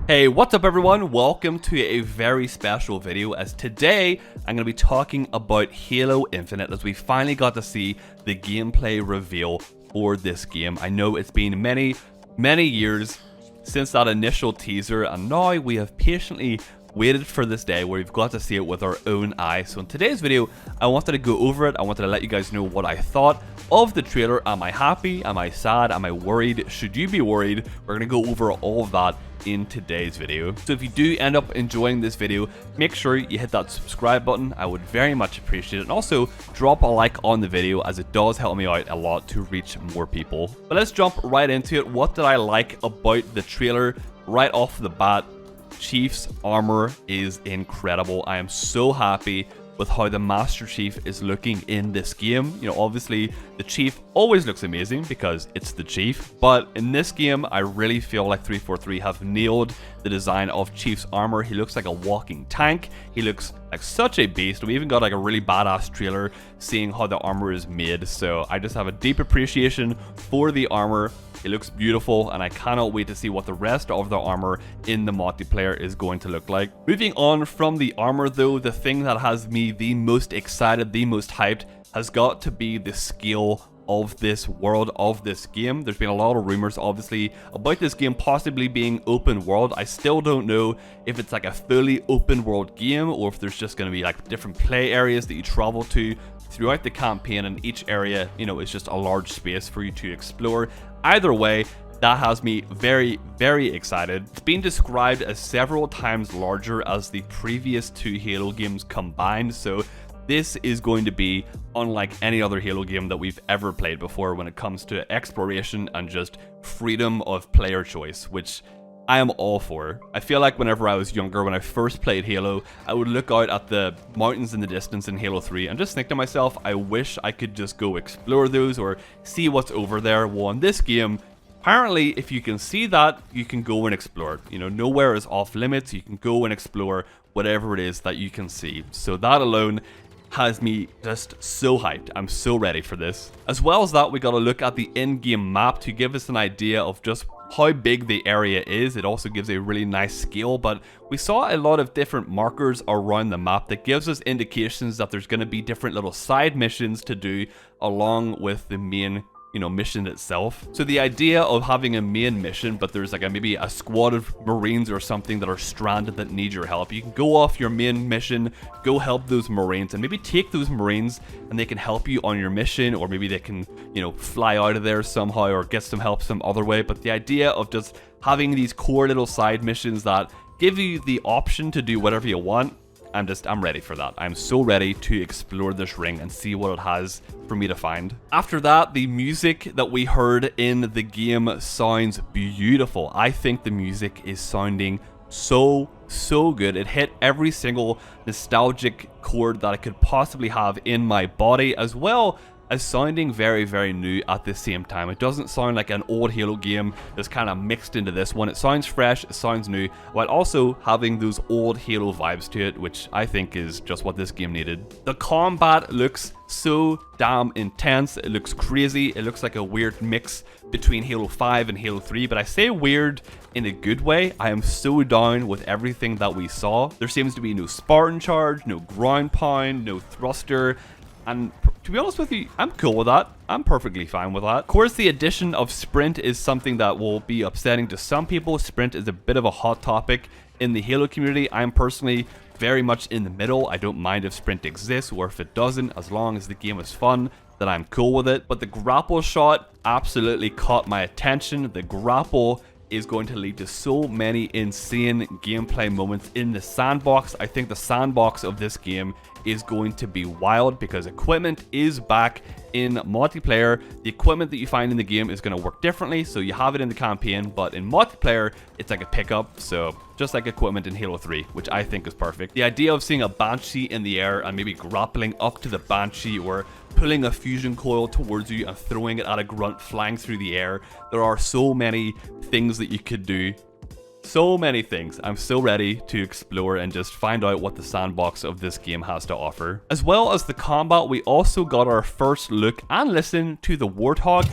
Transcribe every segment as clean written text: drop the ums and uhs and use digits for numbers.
Hey, what's up everyone? Welcome to a very special video, as today I'm going to be talking about Halo Infinite, as we finally got to see the gameplay reveal for this game. I know it's been many years since that initial teaser, and now we have patiently waited for this day where we've got to see it with our own eyes. So in today's video, I wanted to go over it. I wanted to let you guys know what I thought of the trailer. Am I happy? Am I sad? Am I worried? Should you be worried? We're going to go over all of that in today's video. So if you do end up enjoying this video, make sure you hit that subscribe button. I would very much appreciate it. And also drop a like on the video, as it does help me out a lot to reach more people. But let's jump right into it. What did I like about the trailer right off the bat? Chief's armor is incredible. I am so happy with how the Master Chief is looking in this game. You know, obviously the Chief always looks amazing because it's the Chief, but in this game I really feel like 343 have nailed the design of Chief's armor. He looks like a walking tank. He looks like such a beast. We even got like a really badass trailer seeing how the armor is made, so I just have a deep appreciation for the armor. It looks beautiful, and I cannot wait to see what the rest of the armor in the multiplayer is going to look like. Moving on from the armor though, the thing that has me the most excited, the most hyped, has got to be the scale of this world, of this game. There's been a lot of rumors obviously about this game possibly being open world. I still don't know if it's like a fully open world game or if there's just going to be like different play areas that you travel to throughout the campaign, and each area, you know, is just a large space for you to explore. Either way, that has me very excited. It's been described as several times larger as the previous two Halo games combined, so this is going to be unlike any other Halo game that we've ever played before when it comes to exploration and just freedom of player choice, which I am all for. I feel like whenever I was younger, when I first played Halo, I would look out at the mountains in the distance in Halo 3 and just think to myself, I wish I could just go explore those or see what's over there. Well, in this game, apparently if you can see that, you can go and explore it. You know, nowhere is off limits. You can go and explore whatever it is that you can see. So that alone has me just so hyped. I'm so ready for this. As well as that, we got to look at the in-game map to give us an idea of just how big the area is. It also gives a really nice scale, but we saw a lot of different markers around the map that gives us indications that there's going to be different little side missions to do along with the main, you know, mission itself. So the idea of having a main mission, but there's like maybe a squad of Marines or something that are stranded that need your help. You can go off your main mission, go help those Marines, and maybe take those Marines and they can help you on your mission, or maybe they can, you know, fly out of there somehow or get some help some other way. But the idea of just having these core little side missions that give you the option to do whatever you want, I'm ready for that. I'm so ready to explore this ring and see what it has for me to find. After that, the music that we heard in the game sounds beautiful. I think the music is sounding so good. It hit every single nostalgic chord that I could possibly have in my body, as well as sounding very new at the same time. It doesn't sound like an old Halo game that's kind of mixed into this one. It sounds fresh, it sounds new, while also having those old Halo vibes to it, which I think is just what this game needed. The combat looks so damn intense. It looks crazy. It looks like a weird mix between Halo 5 and Halo 3, but I say weird in a good way. I am so down with everything that we saw. There seems to be no Spartan charge, no ground pound, no thruster, and to be honest with you, I'm cool with that. I'm perfectly fine with that. Of course, the addition of sprint is something that will be upsetting to some people. Sprint is a bit of a hot topic in the Halo community. I'm personally very much in the middle. I don't mind if sprint exists or if it doesn't, as long as the game is fun, then I'm cool with it. But the grapple shot absolutely caught my attention. The grapple is going to lead to so many insane gameplay moments in the sandbox. I think the sandbox of this game is going to be wild because equipment is back in multiplayer. The equipment that you find in the game is going to work differently, so you have it in the campaign, but in multiplayer it's like a pickup, so just like equipment in Halo 3, which I think is perfect. The idea of seeing a Banshee in the air and maybe grappling up to the Banshee or pulling a fusion coil towards you and throwing it at a grunt flying through the air. There are so many things that you could do. So many things. I'm so ready to explore and just find out what the sandbox of this game has to offer. As well as the combat, we also got our first look and listen to the Warthog.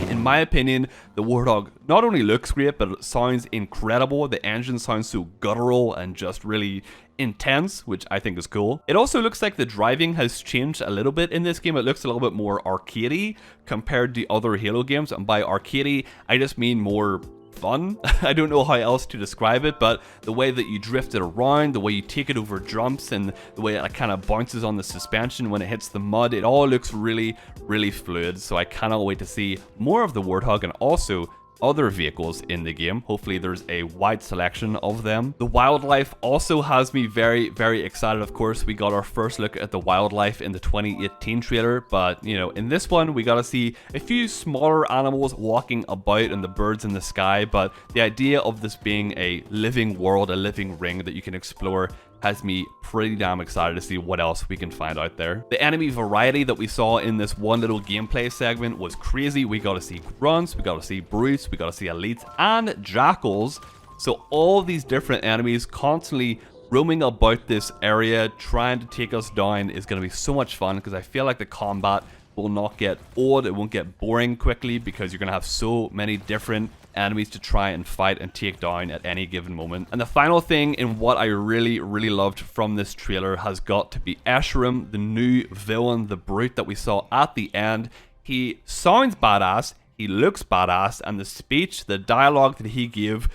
In my opinion, the Warthog not only looks great, but it sounds incredible. The engine sounds so guttural and just really intense, which I think is cool. It also looks like the driving has changed a little bit in this game. It looks a little bit more arcadey compared to other Halo games, and by arcadey, I just mean more fun. I don't know how else to describe it, but the way that you drift it around, the way you take it over jumps, and the way it kind of bounces on the suspension when it hits the mud, it all looks really, really fluid. So I cannot wait to see more of the Warthog and also other vehicles in the game. Hopefully there's a wide selection of them. The wildlife also has me very, very excited. Of course, we got our first look at the wildlife in the 2018 trailer, but you know, in this one we got to see a few smaller animals walking about and the birds in the sky. But the idea of this being a living world, a living ring that you can explore, has me pretty damn excited to see what else we can find out there. The enemy variety that we saw in this one little gameplay segment was crazy. We got to see grunts, we got to see brutes, we got to see elites and jackals. So all these different enemies constantly roaming about this area trying to take us down is going to be so much fun, because I feel like the combat will not get old, it won't get boring quickly, because you're going to have so many different enemies to try and fight and take down at any given moment. And the final thing in what I really, really loved from this trailer has got to be Escharum, the new villain, the brute that we saw at the end. He sounds badass, he looks badass, and the speech, the dialogue that he gave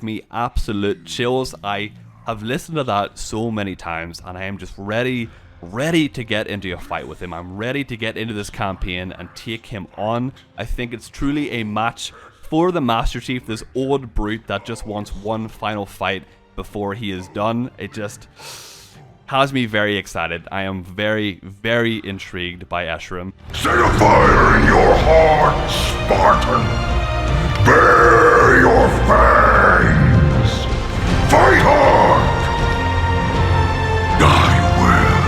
me absolute chills. I have listened to that so many times, and I am just ready to get into a fight with him. I'm ready to get into this campaign and take him on. I think it's truly a match for the Master Chief, this old brute that just wants one final fight before he is done. It just has me very excited. I am very, very intrigued by Escharum. Set a fire in your heart, Spartan! Bare your fangs! Fight hard! I will.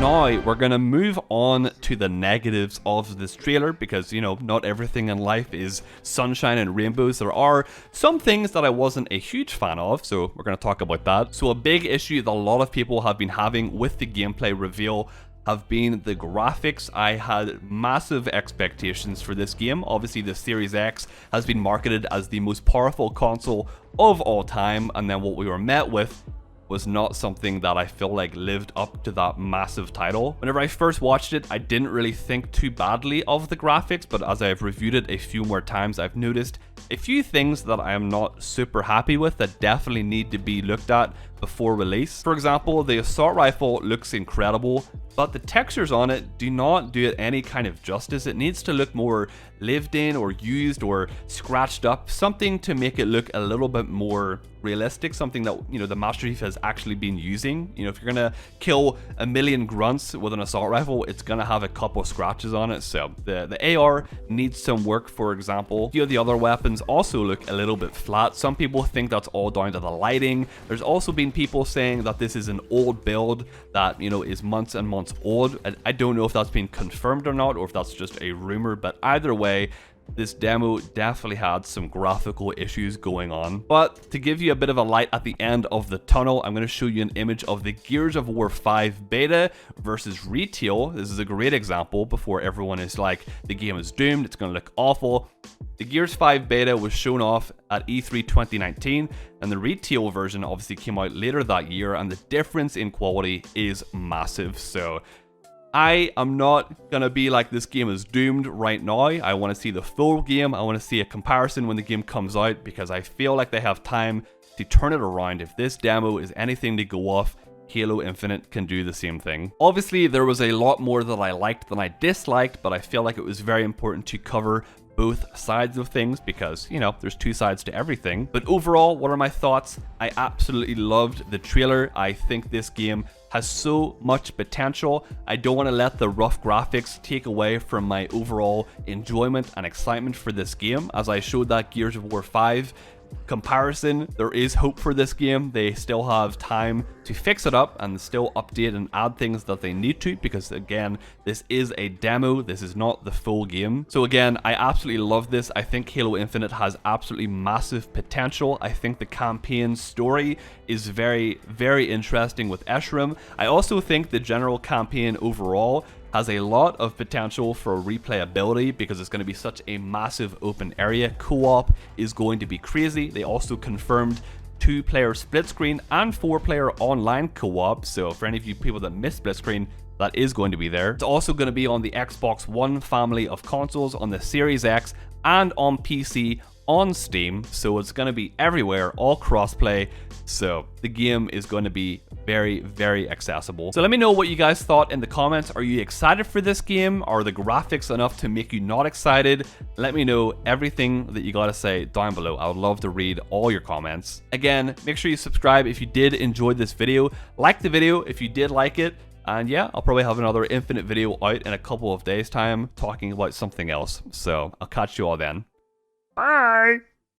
Now, we're going to move on to the negatives of this trailer, because, you know, not everything in life is sunshine and rainbows. There are some things that I wasn't a huge fan of, so we're going to talk about that. So a big issue that a lot of people have been having with the gameplay reveal have been the graphics. I had massive expectations for this game. Obviously, the Series X has been marketed as the most powerful console of all time, and then what we were met with was not something that I feel like lived up to that massive title. Whenever I first watched it, I didn't really think too badly of the graphics, but as I've reviewed it a few more times, I've noticed a few things that I am not super happy with that definitely need to be looked at before release. For example, the assault rifle looks incredible, but the textures on it do not do it any kind of justice. It needs to look more lived in or used or scratched up, something to make it look a little bit more realistic, something that, you know, the Master Chief has actually been using. You know, if you're gonna kill a million grunts with an assault rifle, it's gonna have a couple scratches on it. So the AR needs some work. For example, a few of the other weapons also look a little bit flat. Some people think that's all down to the lighting. There's also been people saying that this is an old build that, you know, is months and months old. I don't know if that's been confirmed or not, or if that's just a rumor, but either way, this demo definitely had some graphical issues going on. But to give you a bit of a light at the end of the tunnel, I'm going to show you an image of the Gears of War 5 beta versus retail. This is a great example before everyone is like, the game is doomed, it's going to look awful. The Gears 5 beta was shown off at E3 2019, and the retail version obviously came out later that year, and the difference in quality is massive. So I am not gonna be like, this game is doomed right now. I want to see the full game. I want to see a comparison when the game comes out, because I feel like they have time to turn it around. If this demo is anything to go off, Halo Infinite can do the same thing. Obviously, there was a lot more that I liked than I disliked, but I feel like it was very important to cover both sides of things, because, you know, there's two sides to everything. But overall, what are my thoughts? I absolutely loved the trailer. I think this game has so much potential. I don't want to let the rough graphics take away from my overall enjoyment and excitement for this game. As I showed that Gears of War 5 comparison, there is hope for this game. They still have time to fix it up and still update and add things that they need to, because again, this is a demo, this is not the full game. So again, I absolutely love this. I think Halo Infinite has absolutely massive potential. I think the campaign story is very, very interesting with Escharum. I also think the general campaign overall has a lot of potential for replayability because it's going to be such a massive open area. Co-op is going to be crazy. They also confirmed 2-player split screen and 4-player online co-op, so for any of you people that miss split screen, that is going to be there. It's also going to be on the Xbox One family of consoles, on the Series X, and on PC on Steam, so it's going to be everywhere, all crossplay, so the game is going to be very, very accessible. So let me know what you guys thought in the comments. Are you excited for this game? Are the graphics enough to make you not excited? Let me know everything that you gotta say down below. I would love to read all your comments. Again, make sure you subscribe if you did enjoy this video, like the video if you did like it, and yeah, I'll probably have another Infinite video out in a couple of days time talking about something else. So I'll catch you all then. Bye!